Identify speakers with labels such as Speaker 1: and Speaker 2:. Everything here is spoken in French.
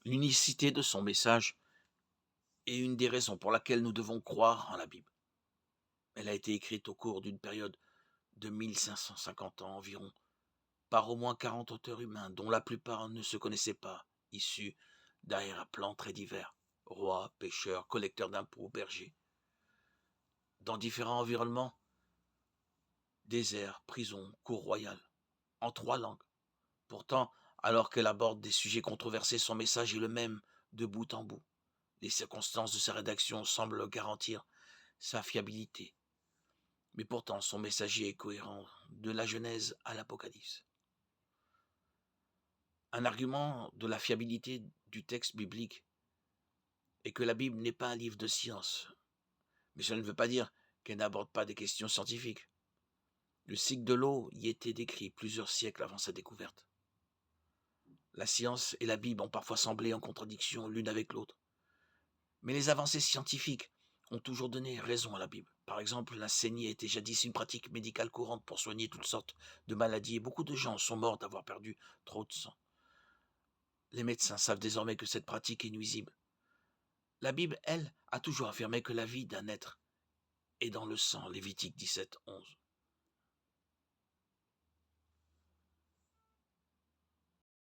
Speaker 1: L'unicité de son message est une des raisons pour laquelle nous devons croire en la Bible. Elle a été écrite au cours d'une période de 1550 ans environ, par au moins 40 auteurs humains, dont la plupart ne se connaissaient pas, issus d'arrière-plans très divers, rois, pêcheurs, collecteurs d'impôts, bergers, dans différents environnements, déserts, prisons, cours royales, en 3 langues. Pourtant, alors qu'elle aborde des sujets controversés, son message est le même de bout en bout. Les circonstances de sa rédaction semblent garantir sa fiabilité, mais pourtant son messager est cohérent de la Genèse à l'Apocalypse. Un argument de la fiabilité du texte biblique est que la Bible n'est pas un livre de science, mais cela ne veut pas dire qu'elle n'aborde pas des questions scientifiques. Le cycle de l'eau y était décrit plusieurs siècles avant sa découverte. La science et la Bible ont parfois semblé en contradiction l'une avec l'autre, mais les avancées scientifiques ont toujours donné raison à la Bible. Par exemple, la saignée était jadis une pratique médicale courante pour soigner toutes sortes de maladies et beaucoup de gens sont morts d'avoir perdu trop de sang. Les médecins savent désormais que cette pratique est nuisible. La Bible, elle, a toujours affirmé que la vie d'un être est dans le sang, Lévitique 17, 11.